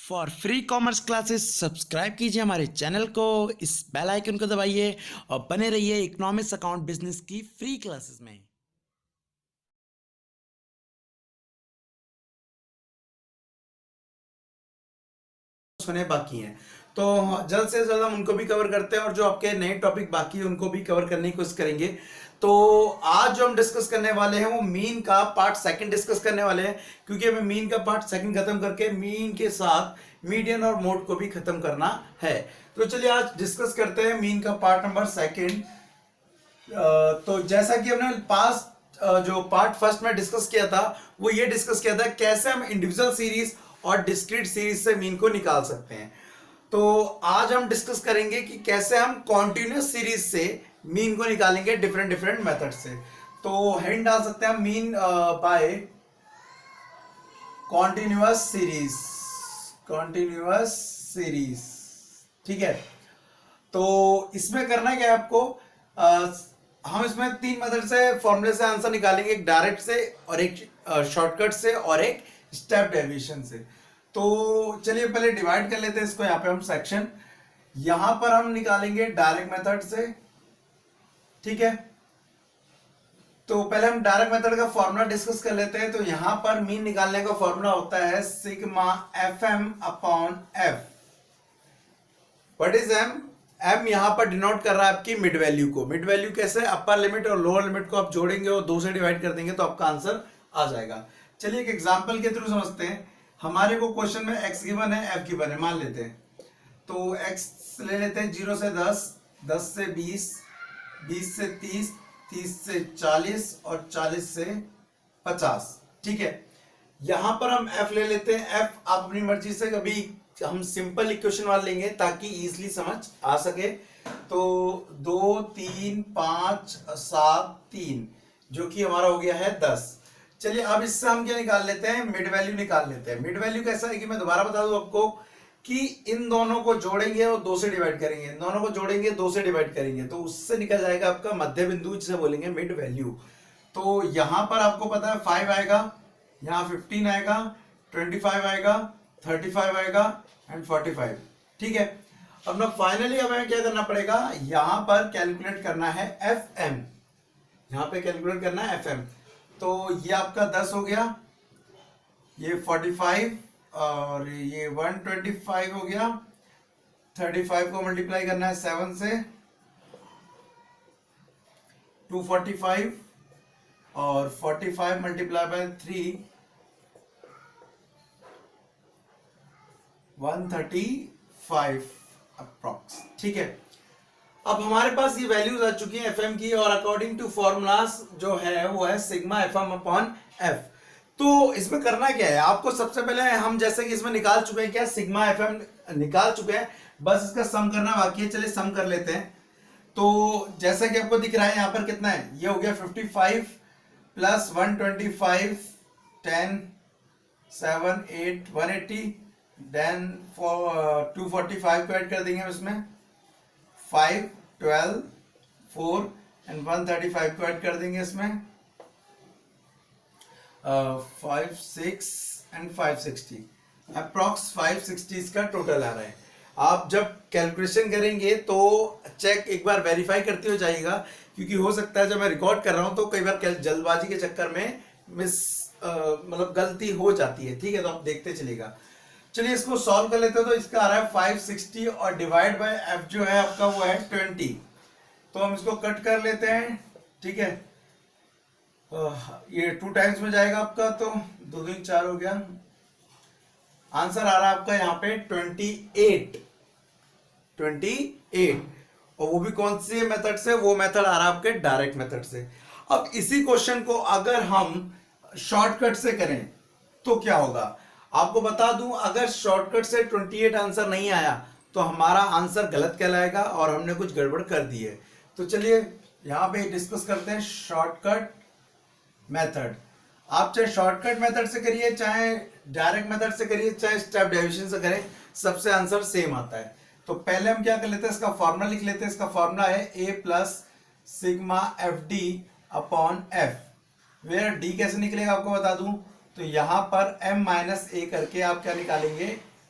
For free commerce classes subscribe कीजिए हमारे channel को, इस बेल आइकन को दबाइए और बने रहिए इकोनॉमिक्स अकाउंट बिजनेस की फ्री क्लासेस में। सुने बाकी हैं तो जल्द से जल्द हम उनको भी कवर करते हैं और जो आपके नए टॉपिक बाकी है उनको भी कवर करने की कोशिश करेंगे। तो आज जो हम डिस्कस करने वाले हैं वो मीन का पार्ट सेकंड डिस्कस करने वाले हैं, क्योंकि हमें मीन का पार्ट सेकंड खत्म करके मीन के साथ मीडियन और मोड को भी खत्म करना है। तो चलिए आज डिस्कस करते हैं मीन का पार्ट नंबर सेकंड। तो जैसा कि हमने पास्ट जो पार्ट फर्स्ट में डिस्कस किया था वो ये डिस्कस किया था कैसे हम इंडिविजुअल सीरीज और डिस्क्रीट सीरीज से मीन को निकाल सकते हैं। तो आज हम डिस्कस करेंगे कि कैसे हम कॉन्टिन्यूस सीरीज से मीन को निकालेंगे डिफरेंट डिफरेंट मेथड से। तो हेडिंग डाल सकते हैं मीन बाय कॉन्टिन्यूस सीरीज। ठीक है, तो इसमें करना क्या है आपको, हम इसमें तीन मेथड से फॉर्मूले से आंसर निकालेंगे, एक डायरेक्ट से और एक शॉर्टकट से और एक स्टेप डेविएशन से। तो चलिए पहले डिवाइड कर लेते हैं इसको, यहाँ पे हम सेक्शन, यहां पर हम निकालेंगे डायरेक्ट मेथड से। ठीक है, तो पहले हम डायरेक्ट मेथड का फॉर्मूला डिस्कस कर लेते हैं। तो यहां पर मीन निकालने का फॉर्मूला होता है sigma F M upon F. What is M? M यहां पर डिनोट कर रहा है आपकी मिड वैल्यू को। मिड वैल्यू कैसे? अपर लिमिट और लोअर लिमिट को आप जोड़ेंगे और 2 से डिवाइड कर देंगे तो आपका आंसर आ जाएगा। चलिए एक एग्जांपल के थ्रू समझते हैं। हमारे को क्वेश्चन में x गिवन है, f गिवन है, मान लेते हैं। तो x ले लेते हैं 0 से 10, 10 से 20, 20 से 30, 30 से 40 और 40 से 50। ठीक है, यहां पर हम f ले लेते हैं। f आप अपनी मर्जी से, कभी हम सिंपल इक्वेशन वाला लेंगे ताकि इजीली समझ आ सके। तो 2 3 5 7 3 जो कि हमारा हो गया है 10। चलिए अब इससे हम क्या निकाल लेते हैं, मिड वैल्यू निकाल लेते हैं। मिड वैल्यू कैसा है कि मैं दोबारा बता दूं आपको कि इन दोनों को जोड़ेंगे और 2 से डिवाइड करेंगे, इन दोनों को जोड़ेंगे 2 से डिवाइड करेंगे तो उससे निकल जाएगा आपका मध्य बिंदु, जिसे बोलेंगे मिड वैल्यू। तो यहां पर आपको पता है 5 आएगा, यहाँ 15 आएगा, 25 आएगा, 35 आएगा एंड 45। ठीक है, अब ना फाइनली हमें क्या करना पड़ेगा, यहां पर कैलकुलेट करना है एफ एम। यहां पे कैलकुलेट करना है एफ एम। तो ये आपका 10 हो गया, ये 45 और ये 125 हो गया। 35 को मल्टीप्लाई करना है 7 से, 245 और 45 मल्टीप्लाई बाय 3, 135 अप्रॉक्स। ठीक है, अब हमारे पास ये वैल्यूज आ चुकी हैं एफएम की, और अकॉर्डिंग टू फॉर्मूलाज जो है वो है सिग्मा एफएम अपॉन एफ। तो इसमें करना क्या है आपको, सबसे पहले हम जैसे कि इसमें निकाल चुके हैं, क्या सिग्मा एफएम निकाल चुके हैं, बस इसका सम करना बाकी है। चलिए सम कर लेते हैं। तो जैसा कि आपको दिख रहा है यहाँ पर कितना है, ये हो गया 55 प्लस 125, 10 7 8 180, देन 245 को ऐड कर देंगे उसमें, 5 12 4 एंड 135 को ऐड कर देंगे इसमें, 5 6 एंड 560, अप्रॉक्स 560 इसका टोटल आ रहा है। आप जब कैलकुलेशन करेंगे तो चेक एक बार वेरीफाई करते हो जाइएगा, क्योंकि हो सकता है जब मैं रिकॉर्ड कर रहा हूं तो कई बार जल्दबाजी के चक्कर में मतलब गलती हो जाती है। ठीक है, तो आप देखते चलिएगा। चलिए इसको सॉल्व कर लेते हैं। तो इसका आ रहा है 560 और डिवाइड बाय एफ जो है आपका वो है 20। तो हम इसको कट कर लेते हैं। ठीक है, ये 2 टाइम्स में जाएगा आपका, तो 2 दूनी 4 हो गया। आंसर आ रहा है आपका यहाँ पे 28 और वो भी कौन से मेथड से, वो मेथड आ रहा है आपके डायरेक्ट मेथड से। अब इसी क्वेश्चन को अगर हम शॉर्टकट से करें तो क्या होगा, आपको बता दूं, अगर शॉर्टकट से 28 आंसर नहीं आया तो हमारा आंसर गलत कहलाएगा और हमने कुछ गड़बड़ कर दी है। तो चलिए यहां पे डिस्कस करते हैं शॉर्टकट मेथड। आप चाहे शॉर्टकट मेथड से करिए, चाहे डायरेक्ट मेथड से करिए, चाहे स्टेप डेविएशन से करें, सबसे आंसर सेम आता है। तो पहले हम क्या कर लेते हैं, इसका फॉर्मूला लिख लेते हैं। इसका फॉर्मूला है a plus sigma F D upon F, where D कैसे निकलेगा आपको बता दूं। तो यहां पर m माइनस ए करके आप क्या निकालेंगे,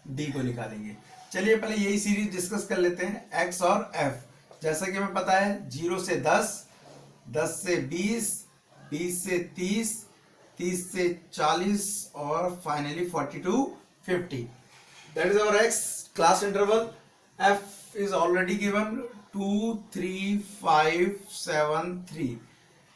डी को निकालेंगे। चलिए पहले यही सीरीज डिस्कस कर लेते हैं, एक्स और एफ। जैसा कि हमें पता है 0 से 10, 10 से 20, 20 से 30, 30 से 40 और finally 42, 50। That is our X class interval. F is already given 2, 3, 5, 7, 3।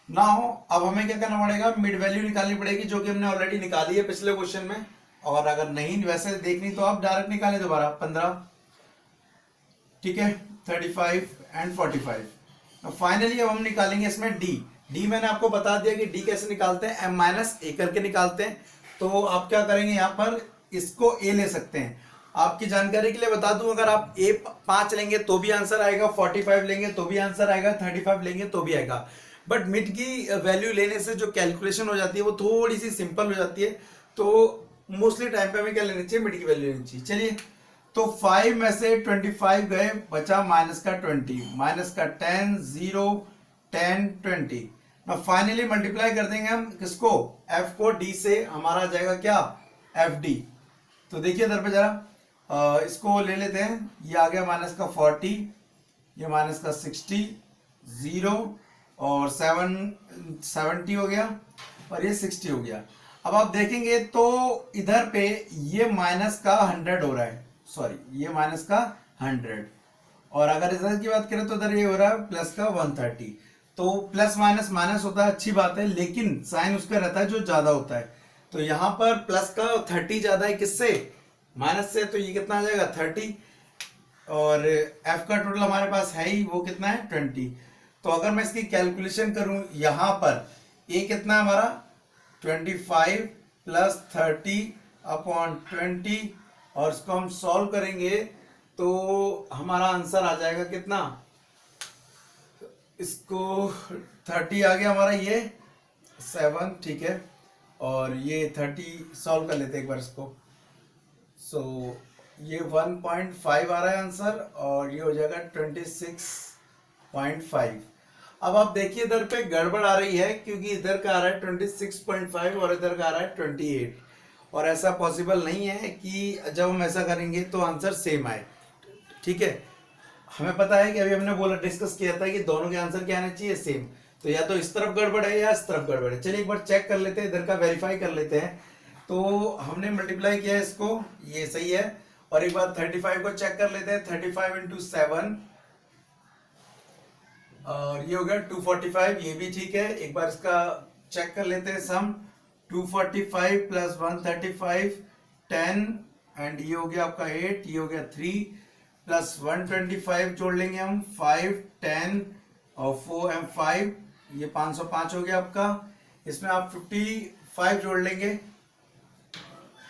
Now अब हमें क्या करना पड़ेगा, मिड वैल्यू निकालनी पड़ेगी, जो कि हमने ऑलरेडी निकाली है पिछले क्वेश्चन में। और अगर नहीं वैसे देखनी तो आप डायरेक्ट निकालें दोबारा, 15, ठीक है, 35 एंड 45। फाइनली अब हम निकालेंगे इसमें डी। डी मैंने आपको बता दिया कि डी कैसे निकालते हैं, एम माइनस ए करके निकालते हैं। तो आप क्या करेंगे, यहाँ पर इसको ए ले सकते हैं। आपकी जानकारी के लिए बता दूं, अगर आप ए 5 लेंगे तो भी आंसर आएगा, 45 लेंगे तो भी आंसर आएगा, 35 लेंगे तो भी आएगा। बट मिड की वैल्यू लेने से जो कैलकुलेशन हो जाती है वो थोड़ी सी सिंपल हो जाती है। तो मोस्टली टाइम पे हमें क्या लेनी चाहिए, मिड की वैल्यू लेनी चाहिए। चलिए, तो 5 में से 25 गए, बचा माइनस का 20, माइनस का 10, 0, 10, 20। अब फाइनली मल्टीप्लाई कर देंगे हम किसको, एफ को डी से, हमारा आ जाएगा क्या, एफ डी। तो देखिए इधर पे जरा इसको ले लेते हैं, ये आ गया माइनस का 40, ये माइनस का 60, 0 और 70 हो गया और ये 60 हो गया। अब आप देखेंगे तो इधर पे ये माइनस का 100 हो रहा है, सॉरी ये माइनस का 100, और अगर इधर की बात करें तो इधर ये हो रहा है प्लस का 130। तो प्लस माइनस माइनस होता है, अच्छी बात है, लेकिन साइन उसका रहता है जो ज्यादा होता है। तो यहाँ पर प्लस का 30 ज्यादा है किससे, माइनस से, तो ये कितना आ जाएगा 30, और एफ का टोटल हमारे पास है ही, वो कितना है 20। तो अगर मैं इसकी कैलकुलेशन करूं, यहाँ पर ए कितना है हमारा 25 प्लस 30 अपॉन 20, और इसको हम सॉल्व करेंगे तो हमारा आंसर आ जाएगा कितना, इसको 30 आ गया हमारा, ये 7, ठीक है, और ये 30 सॉल्व कर लेते हैं एक बार इसको। सो ये 1.5 आ रहा है आंसर, और ये हो जाएगा 26.5। अब आप देखिए इधर पे गड़बड़ आ रही है, क्योंकि इधर का आ रहा है 26.5 और इधर का आ रहा है 28, और ऐसा पॉसिबल नहीं है कि जब हम ऐसा करेंगे तो आंसर सेम आए, ठीक है। हमें पता है कि अभी हमने बोला, डिस्कस किया था कि दोनों के आंसर क्या आने चाहिए, सेम। तो या तो इस तरफ गड़बड़ है या इस तरफ गड़बड़ है। चलिए एक बार चेक कर लेते हैं, इधर का वेरीफाई कर लेते हैं। तो हमने मल्टीप्लाई किया है इसको, ये सही है, और एक बार 35 को चेक कर लेते हैं, 35 इंटू 7, और ये हो गया 245, ये भी ठीक है। एक बार इसका चेक कर लेते हैं सम, 245 प्लस 135, 10, एंड ये हो गया आपका 8, ये हो गया 3, प्लस 125 जोड़ लेंगे हम, 5, 10 और 4 एंड 5, ये 505 हो गया आपका। इसमें आप 55 जोड़ लेंगे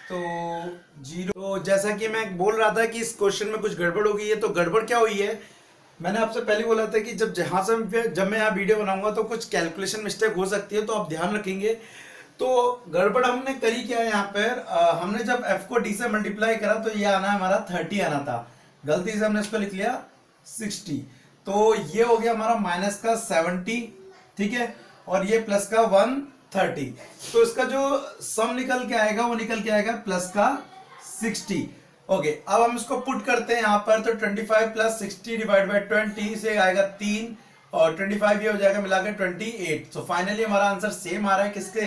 तो 0। तो जैसा कि मैं बोल रहा था कि इस क्वेश्चन में कुछ गड़बड़ हो गई है, तो गड़बड़ क्या हुई है, मैंने आपसे पहले बोला था कि जब मैं यहाँ वीडियो बनाऊंगा तो कुछ कैलकुलेशन मिस्टेक हो सकती है, तो आप ध्यान रखेंगे। तो गड़बड़ हमने करी क्या है, यहाँ पर हमने जब f को d से मल्टीप्लाई करा तो ये आना हमारा 30 आना था, गलती से हमने इसको लिख लिया 60। तो ये हो गया हमारा माइनस का 70, ठीक है, और ये प्लस का 130। तो इसका जो सम निकल के आएगा वो निकल के आएगा प्लस का 60। ओके, अब हम इसको पुट करते हैं यहाँ पर, तो 25 प्लस 60 डिवाइड बाई 20 से आएगा 3, और 25 ये हो जाएगा मिलाकर 28। सो फाइनली हमारा आंसर सेम आ रहा है, किसके,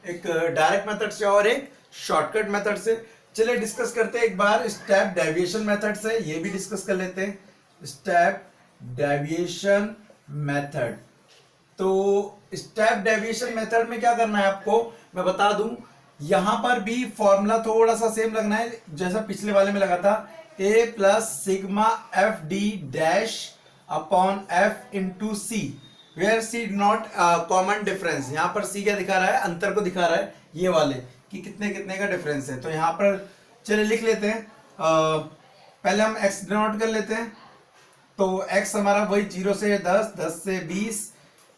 एक डायरेक्ट मेथड से और एक शॉर्टकट मेथड से। चलिए डिस्कस करते हैं एक बार स्टेप डेविएशन मेथड से, ये भी डिस्कस कर लेते हैं, स्टेप डेविएशन मेथड। तो स्टेप डेविएशन मेथड में क्या करना है आपको मैं बता दूं, यहां पर भी फॉर्मूला थोड़ा सा सेम लगना है जैसा पिछले वाले में लगा था, a plus sigma F D dash upon F into C, where C not common difference. यहां पर सी क्या दिखा रहा है, अंतर को दिखा रहा है, ये वाले कि कितने कितने का डिफरेंस है। तो यहां पर चलिए लिख लेते हैं, पहले हम x डिनोट कर लेते हैं। तो x हमारा वही 0 से 10, 10 से 20,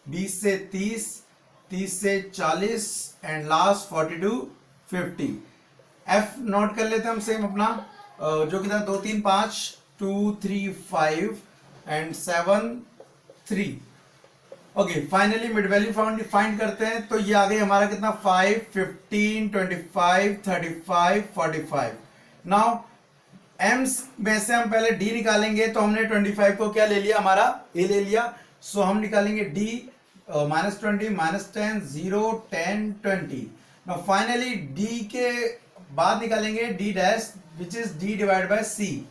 20 से 30, 30 से 40 एंड लास्ट 42, 50। f नोट कर लेते हैं हम सेम अपना, जो कि था 2 3 5, 2 3 5 and 7 3। Okay, finally mid value find करते हैं। तो ये आ गई हमारा कितना, 5, 15, 25, 35, 45। नाउ एम्स में से हम पहले डी निकालेंगे, तो हमने 25 को क्या ले लिया, हमारा ए ले लिया। सो हम निकालेंगे डी -20 -10 0 10 20। नाउ फाइनली डी के बाद निकालेंगे D dash which is D divide by C.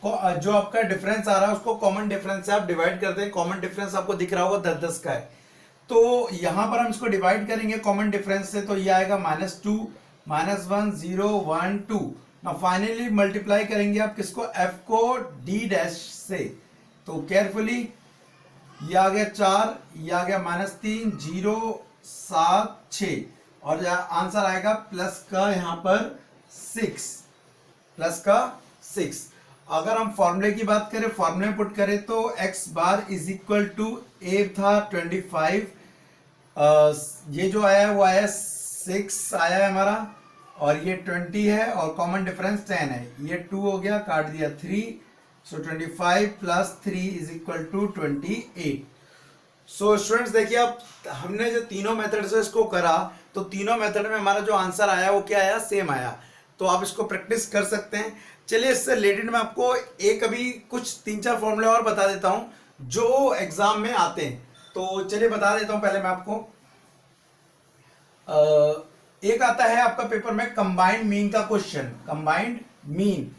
जो आपका डिफरेंस आ रहा है उसको कॉमन डिफरेंस से आप डिवाइड करते हैं। कॉमन डिफरेंस आपको दिख रहा होगा 10-10 का है, तो यहां पर हम इसको डिवाइड करेंगे कॉमन डिफरेंस से, तो ये आएगा -2 -1 0 1 2। ना फाइनली मल्टीप्लाई करेंगे आप किसको, एफ को डी डैश से, तो केयरफुली ये आ गया 4, ये आ गया -3 0 7 6, और आंसर आएगा प्लस का यहाँ पर 6, प्लस का 6। अगर हम फॉर्मूले की बात करें, फॉर्मूले में पुट करें तो x bar is equal to A था 25, ये जो आया है वो आया 6 आया है हमारा, और ये 20 है, और कॉमन डिफरेंस 10 है, ये 2 हो गया, काट दिया 3, so 25 plus 3 is equal to 28। So students देखिए, अब हमने जो तीनों मेथड से इसको करा, तो तीनों मेथड में हमारा जो आंसर आया वो क्या आया, सेम आया। तो आप इसको प्रैक्टिस कर सकते हैं। चलिए इससे रिलेटेड मैं आपको एक अभी कुछ 3-4 फॉर्मूले और बता देता हूं जो एग्जाम में आते हैं। तो चलिए बता देता हूं पहले मैं आपको। एक आता है आपका पेपर में कंबाइंड मीन का क्वेश्चन, कंबाइंड मीन,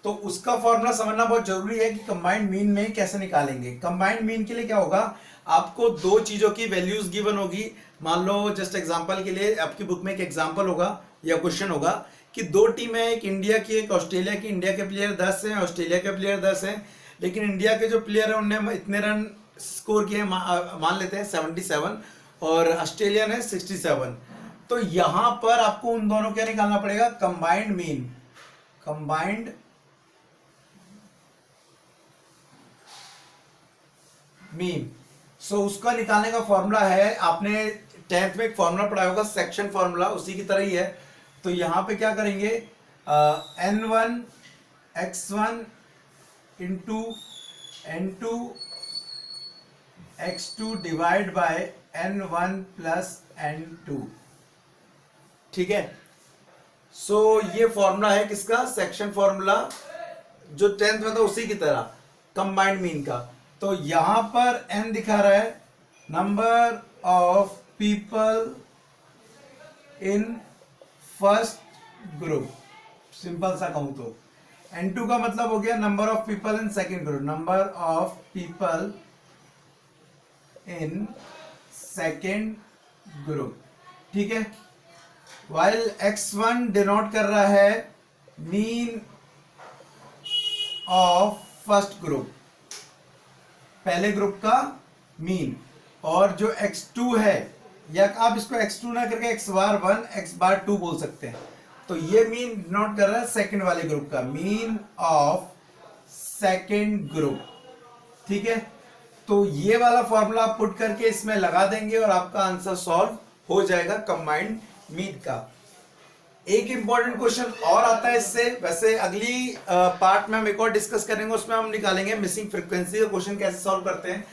तो उसका फॉर्मूला समझना बहुत जरूरी है कि कंबाइंड मीन में कैसे निकालेंगे। कंबाइंड मीन के लिए क्या होगा, आपको दो चीजों की वैल्यूज गिवन होगी। मान लो जस्ट एग्जांपल के लिए आपकी बुक में एक एग्जांपल होगा या क्वेश्चन होगा कि दो टीम है, एक इंडिया की एक ऑस्ट्रेलिया की। इंडिया के प्लेयर 10 हैं, ऑस्ट्रेलिया के प्लेयर 10 हैं, लेकिन इंडिया के जो प्लेयर है उन्होंने इतने रन स्कोर किए, मान लेते हैं 77, और ऑस्ट्रेलिया ने 67। तो यहां पर आपको उन दोनों क्या निकालना पड़ेगा, कंबाइंड मीन, कंबाइंड मीन। सो उसका निकालने का फॉर्मूला है, आपने 10th में एक फॉर्मूला पढ़ा होगा सेक्शन फॉर्मूला, उसी की तरह ही है। तो यहां पे क्या करेंगे, n1 x1 into n2 x2 divide by n1 plus n2, ठीक है। सो ये फॉर्मूला है किसका, सेक्शन फॉर्मूला, जो 10th में था उसी की तरह कंबाइंड मीन का। तो यहां पर n दिखा रहा है number of people in first group, simple सा कहूं तो। n2 का मतलब हो गया number of people in second group, number of people in second group, ठीक है। वाइल x1 डिनोट कर रहा है मीन ऑफ फर्स्ट ग्रुप, पहले ग्रुप का मीन, और जो x2 है, या आप इसको x2 ना करके x बार 1 x बार 2 बोल सकते हैं। तो ये मीन नोट कर रहा है सेकंड वाले ग्रुप का, मीन ऑफ सेकंड ग्रुप, ठीक है। तो ये वाला फॉर्मूला आप पुट करके इसमें लगा देंगे और आपका आंसर सॉल्व हो जाएगा कंबाइंड मीन का। एक इंपॉर्टेंट क्वेश्चन और आता है इससे, वैसे अगली पार्ट में हम एक और डिस्कस करेंगे, उसमें हम निकालेंगे मिसिंग फ्रीक्वेंसी का क्वेश्चन कैसे सॉल्व करते हैं।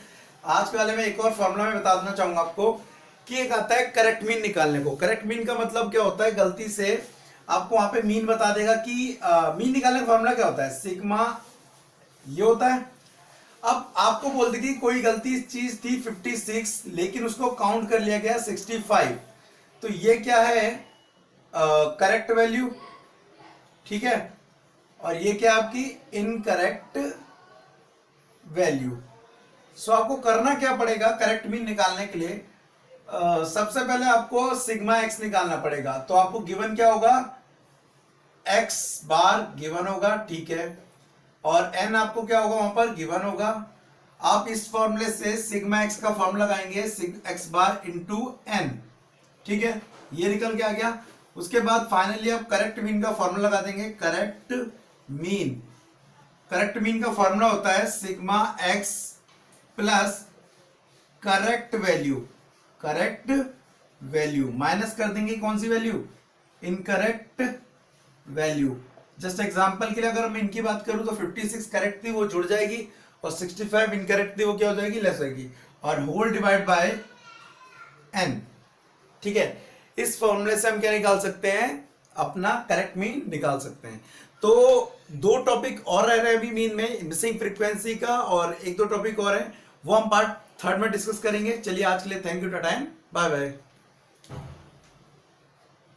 आज के वाले में एक और फॉर्मूला मैं बता देना चाहूंगा आपको कि एक आता है करेक्ट मीन निकालने को। करेक्ट मीन का मतलब क्या होता है, गलती से आपको वहां पे मीन बता देगा कि मीन निकालने का फॉर्मूला क्या होता है, सिग्मा ये होता है। अब आपको बोल दी कि कोई गलती चीज थी 56, लेकिन उसको काउंट कर लिया गया 65, तो ये क्या है, करेक्ट वैल्यू, ठीक है। और ये क्या आपकी इनकरेक्ट वैल्यू। सो आपको करना क्या पड़ेगा करेक्ट मीन निकालने के लिए, सबसे पहले आपको सिग्मा एक्स निकालना पड़ेगा। तो आपको गिवन क्या होगा, एक्स बार गिवन होगा, ठीक है, और एन आपको क्या होगा वहां पर गिवन होगा। आप इस फॉर्मूले से सिग्मा एक्स का फॉर्मूला लगाएंगे एक्स बार इंटू एन, ठीक है, ये निकल के आ गया। उसके बाद फाइनली आप करेक्ट मीन का फॉर्मूला लगा देंगे, करेक्ट मीन का फॉर्मूला होता है sigma x plus correct value minus कर देंगे कौन सी value, incorrect value. Just example के लिए अगर मैं इनकी बात करूं तो 56 करेक्ट थी वो जुड़ जाएगी, और 65 इनकरेक्ट थी वो क्या हो जाएगी, लेस होगी, और होल डिवाइड बाय एन, ठीक है। इस फॉर्मूले से हम क्या निकाल सकते हैं, अपना करेक्ट मीन निकाल सकते हैं। तो 2 टॉपिक और रह रहे हैं अभी मीन में, मिसिंग फ्रीक्वेंसी का, और 1-2 टॉपिक और हैं, वो हम पार्ट 3 में डिस्कस करेंगे। चलिए आज के लिए thank you, tata and bye bye.